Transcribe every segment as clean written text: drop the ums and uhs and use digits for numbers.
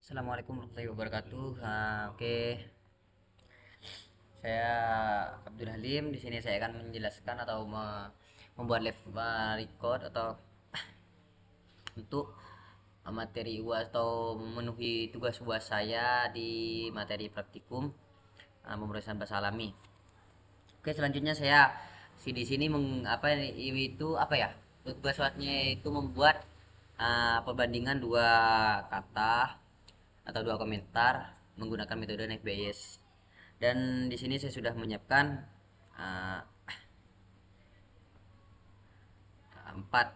Assalamualaikum warahmatullahi wabarakatuh. Oke, saya Abdul Halim. Di sini saya akan menjelaskan atau membuat live record atau untuk materi UAS atau memenuhi tugas UAS saya di materi praktikum pemrosesan bahasa alami. Oke, selanjutnya saya di sini itu apa ya? Tugas UASnya itu membuat perbandingan dua kata atau dua komentar menggunakan metode Naive Bayes. Dan di sini saya sudah menyiapkan uh, empat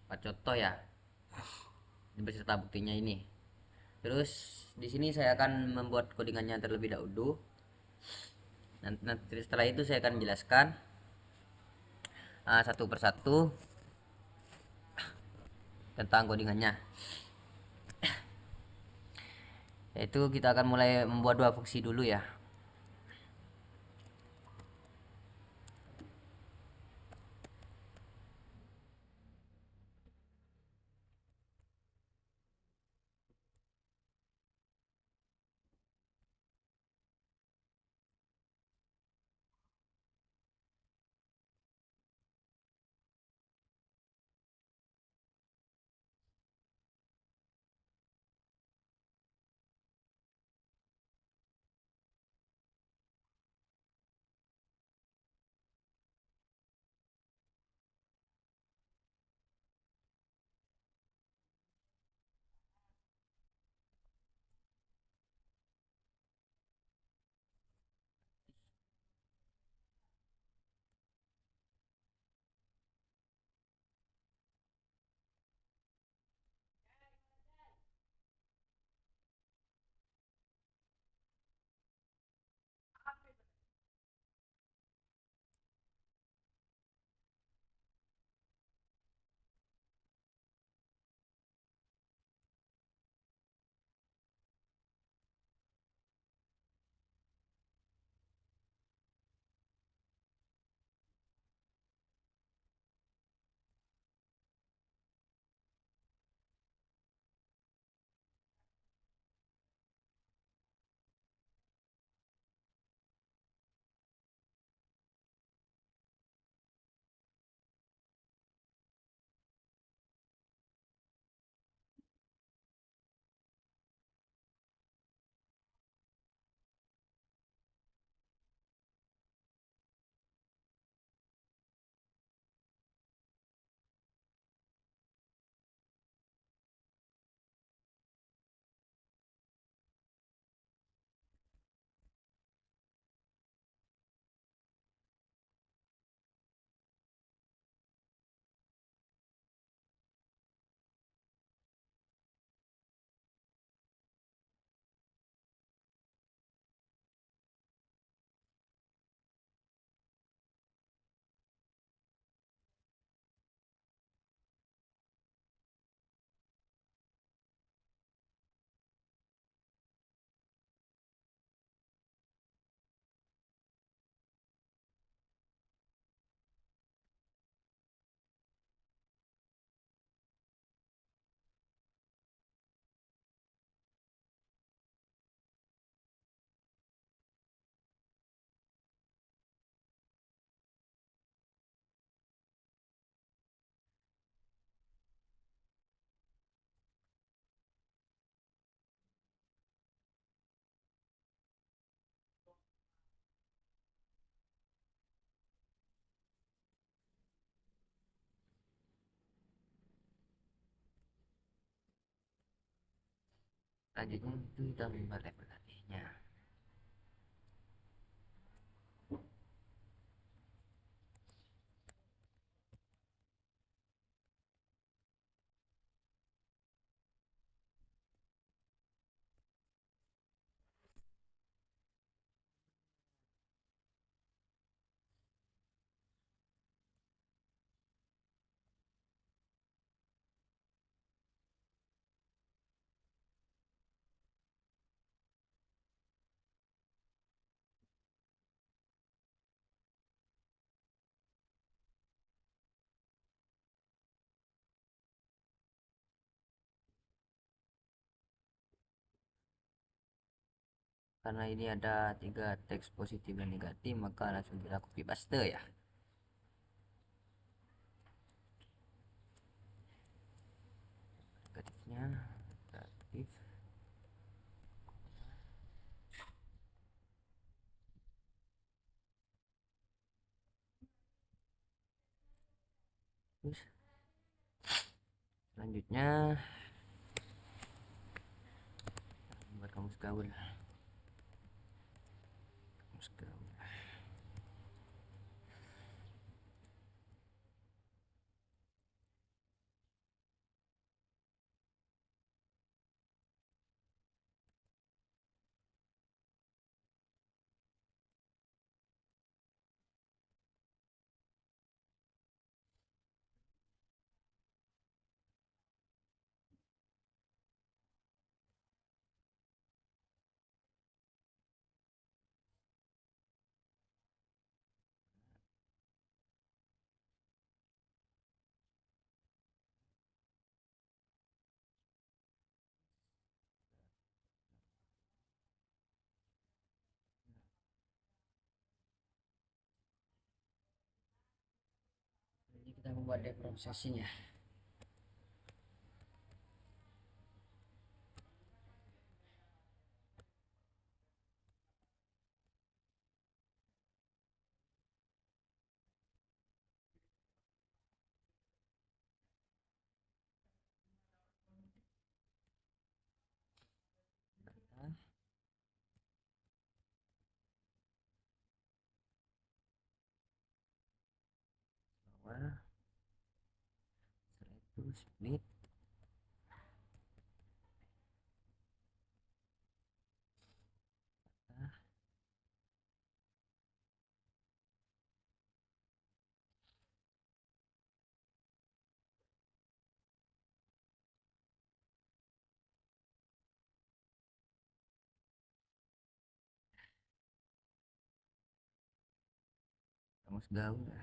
empat contoh ya beserta buktinya ini. Terus di sini saya akan membuat codingannya terlebih dahulu. Nanti setelah itu saya akan menjelaskan satu persatu tentang codingannya. Yaitu kita akan mulai membuat dua fungsi dulu ya. Selanjutnya itu kita membuat level tadinya. karena ini ada 3 teks positif dan negatif, maka langsung kita copy paste ya. Negatifnya negatif. Terus selanjutnya buat kamus gaul. Kamus gaul. Jadi kita membuat deprosesing ya. Bawah. Setelah itu split. Kamus gaul ya.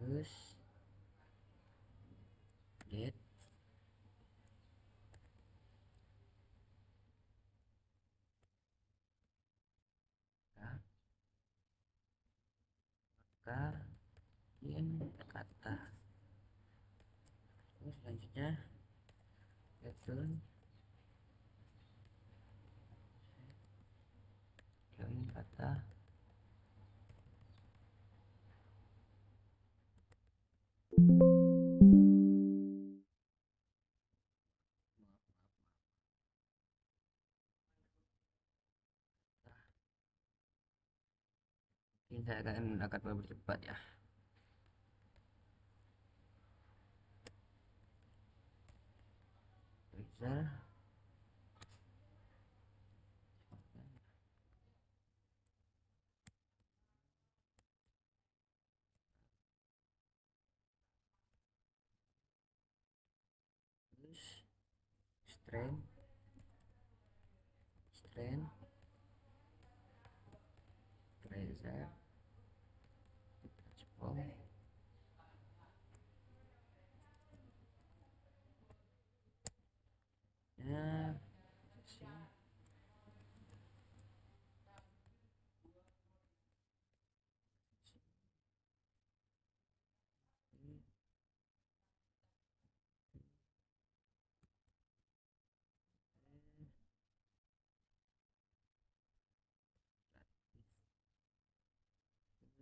Terus get kata. Terus selanjutnya return join kata. Ini saya akan bercepat ya. Razor terus strength razor transform ya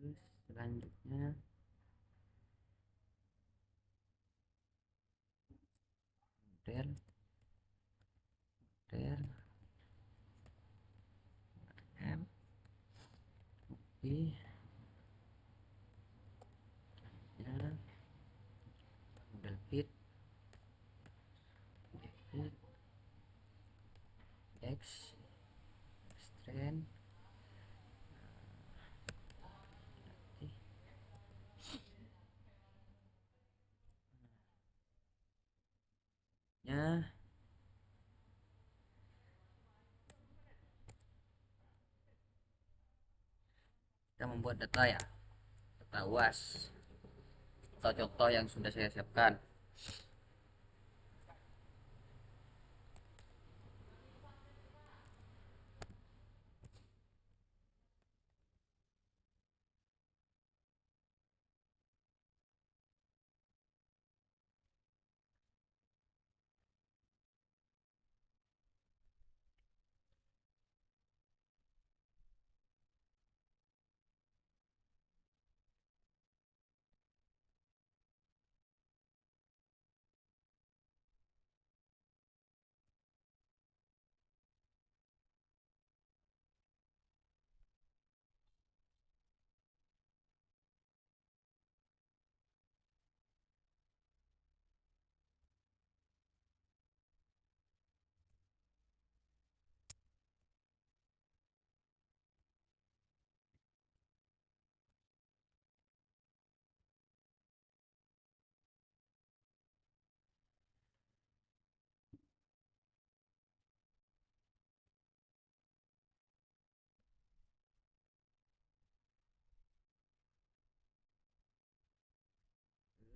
terus selanjutnya model M I ya model fit X strength ya kita membuat data ya, data UAS atau contoh yang sudah saya siapkan.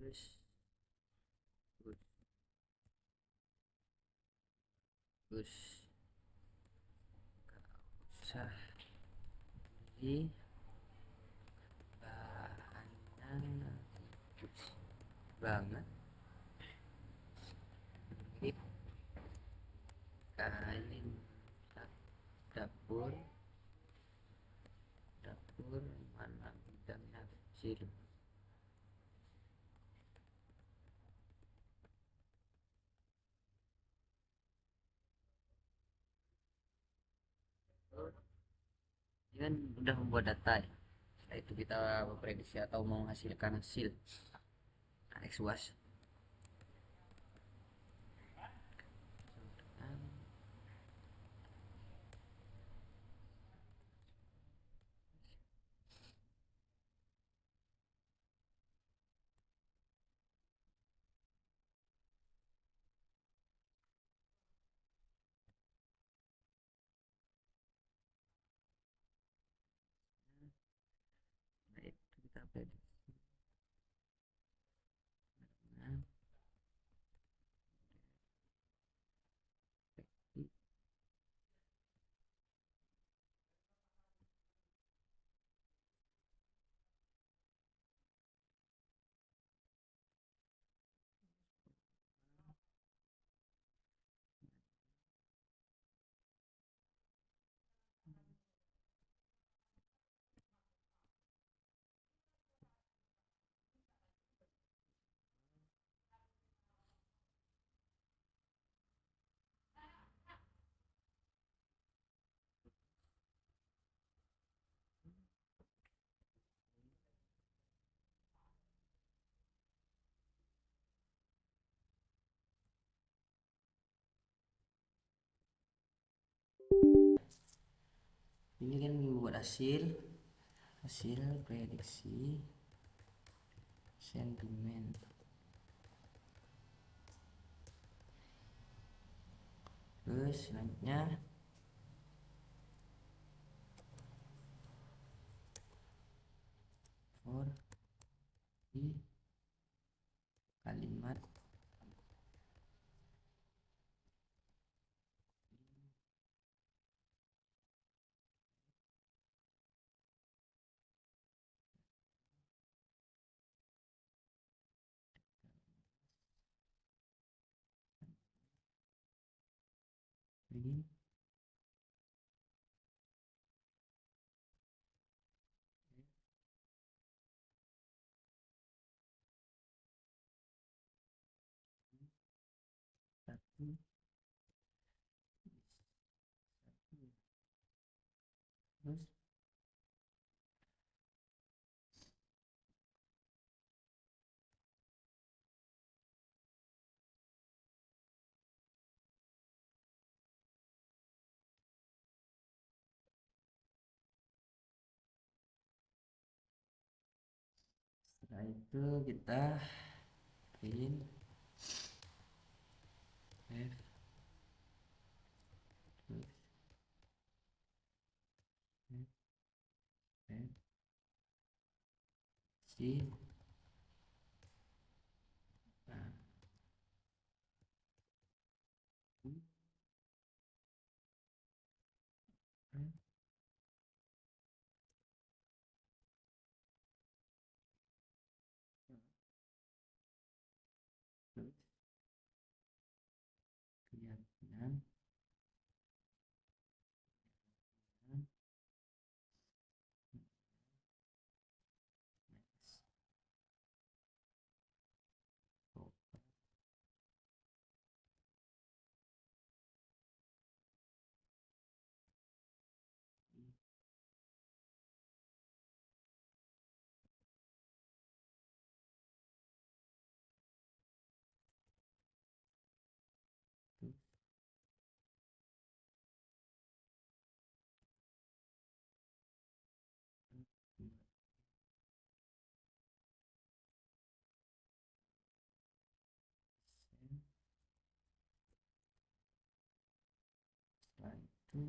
terus terus terus usah di bahannya banget mirip kain dapur dapur mana bidangnya kecil. Ini kan udah membuat data ya. Setelah itu kita memprediksi atau menghasilkan hasil. Nah, X was. Nah, itu kita prediksi. Nah, prediksi. Ini kan membuat hasil prediksi sentimen. Terus selanjutnya for di kalimat begini. Satu, satu. Terus setelah itu kita print F terus F F C. Nah, U, F, terus keyakinan setelah itu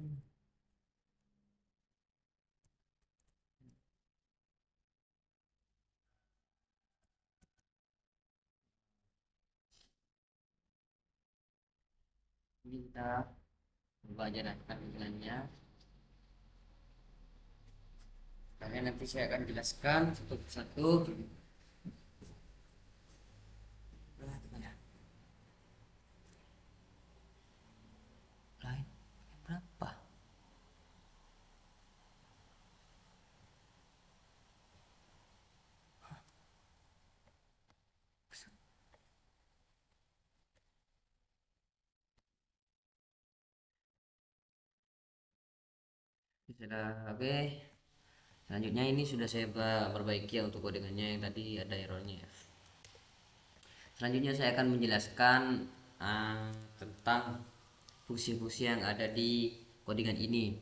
Ini kita coba aja tampilannya, karena nanti saya akan jelaskan satu persatu. Lain berapa? Sudah oke. Selanjutnya ini sudah saya perbaiki ya untuk codingannya yang tadi ada errornya ya. Selanjutnya saya akan menjelaskan tentang fungsi-fungsi yang ada di codingan ini.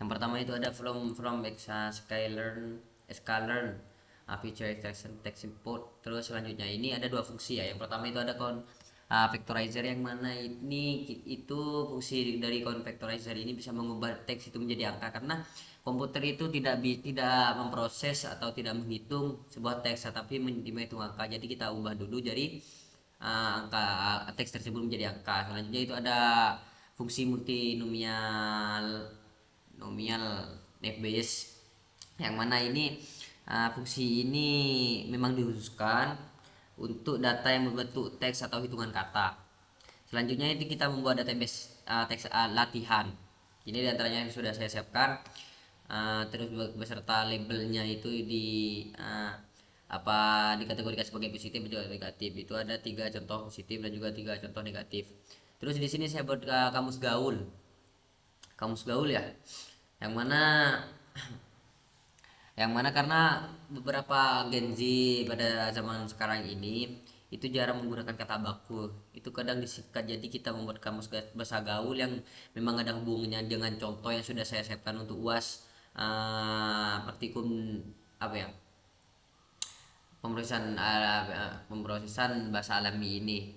Yang pertama itu ada from sklearn feature extraction text import. Terus selanjutnya ini ada dua fungsi ya. Yang pertama itu ada vectorizer, yang mana ini itu fungsi dari vectorizer ini bisa mengubah teks itu menjadi angka, karena komputer itu tidak memproses atau tidak menghitung sebuah teks, tetapi menghitung angka. Jadi kita ubah dulu jadi angka teks tersebut menjadi angka. Selanjutnya itu ada fungsi nomial naive yang mana ini fungsi ini memang dikhususkan untuk data yang berbentuk teks atau hitungan kata. Selanjutnya itu kita membuat database teks latihan. Ini diantaranya yang sudah saya siapkan. Terus beserta labelnya itu dikategorikan sebagai positif dan juga negatif. Itu ada 3 contoh positif dan juga 3 contoh negatif. Terus di sini saya buat kamus gaul ya, yang mana karena beberapa Gen Z pada zaman sekarang ini itu jarang menggunakan kata baku, itu kadang disingkat. Jadi kita membuat kamus bahasa gaul yang memang ada hubungannya dengan contoh yang sudah saya siapkan untuk UAS praktikum pemrosesan bahasa alami ini.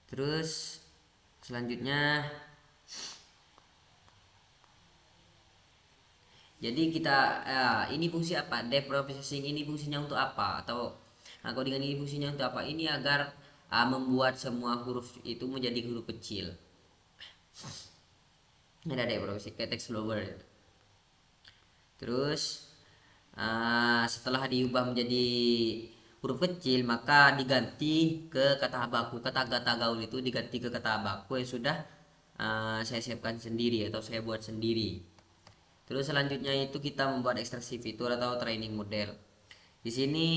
Terus selanjutnya, jadi kita ini fungsi apa? Depth processing ini fungsinya untuk apa? Atau codingan ini fungsinya untuk apa? Ini agar membuat semua huruf itu menjadi huruf kecil. Ini ada depth processing kayak text blower. Terus setelah diubah menjadi huruf kecil, maka diganti ke kata baku. Kata gaul itu diganti ke kata baku yang sudah saya siapkan sendiri atau saya buat sendiri. Terus selanjutnya itu kita membuat ekstraksi fitur atau training model. Di sini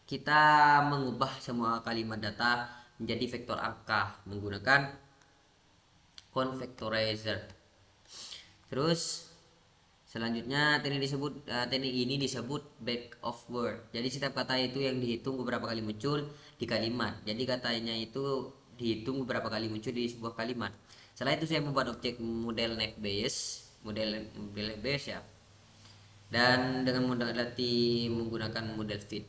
kita mengubah semua kalimat data menjadi vektor angka menggunakan convectorizer. Terus selanjutnya teknik ini disebut back of word. Jadi setiap kata itu yang dihitung beberapa kali muncul di kalimat. Jadi katanya itu dihitung beberapa kali muncul di sebuah kalimat. Setelah itu saya membuat objek model naive base ya. Dan dengan modality menggunakan model fit.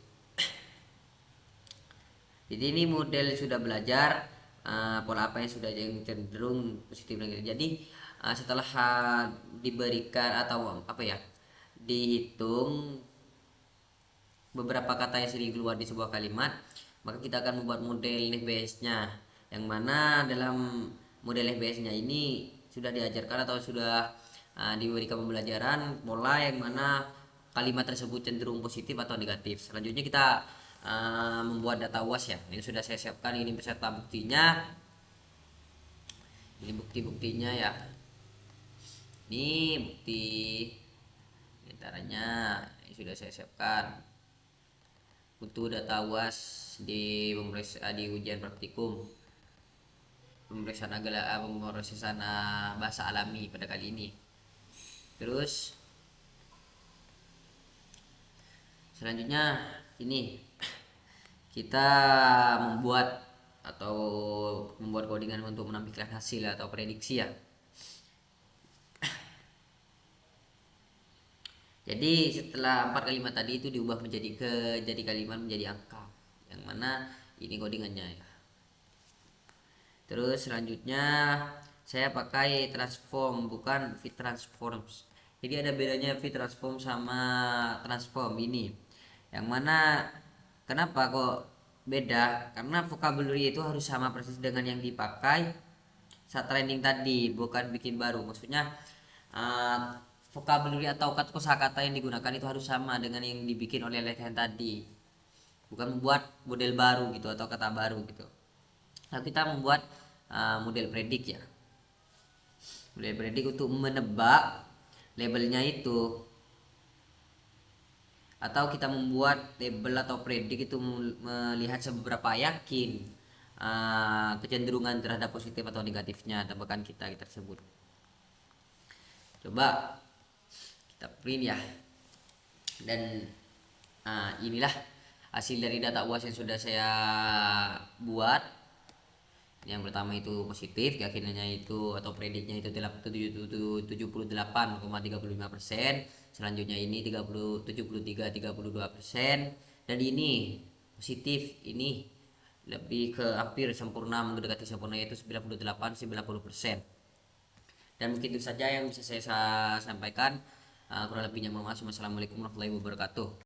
Jadi ini model sudah belajar pola apa yang sudah cenderung positif negatif. Jadi setelah diberikan atau dihitung beberapa kata yang sering keluar di sebuah kalimat, maka kita akan membuat model FBS-nya, yang mana dalam model FBS-nya ini sudah diajarkan atau sudah diberikan pembelajaran pola yang mana kalimat tersebut cenderung positif atau negatif. Selanjutnya kita membuat data UAS ya. Ini sudah saya siapkan, ini beserta buktinya. Ini bukti-buktinya ya. Ini bukti antaranya ini sudah saya siapkan untuk data UAS di ujian praktikum pemrosesan bahasa alami pada kali ini. Terus selanjutnya ini kita membuat codingan untuk menampilkan hasil atau prediksi ya. Jadi setelah 4 kalimat tadi itu diubah jadi kalimat menjadi angka, yang mana ini codingannya ya. Terus selanjutnya saya pakai transform bukan fit transforms. Jadi ada bedanya V-transform sama transform ini. Yang mana kenapa kok beda? Karena vocabulary itu harus sama persis dengan yang dipakai saat training tadi, bukan bikin baru. Maksudnya uh, vocabulary atau kosakata yang digunakan itu harus sama dengan yang dibikin oleh latihan tadi. Bukan membuat model baru gitu atau kata baru gitu. Nah, kita membuat model predik ya. Model predik untuk menebak labelnya itu, atau kita membuat label atau predik itu melihat seberapa yakin kecenderungan terhadap positif atau negatifnya tebakan kita tersebut. Coba kita print ya, dan inilah hasil dari data UAS yang sudah saya buat. Yang pertama itu positif, keyakinannya itu atau prediknya itu 78,35%. Selanjutnya ini 73,32%. Dan ini positif, ini lebih ke hampir sempurna, mendekati sempurna, yaitu 98-90%. Dan mungkin itu saja yang bisa saya sampaikan. Kurang lebihnya mohon maaf. Wassalamualaikum warahmatullahi wabarakatuh.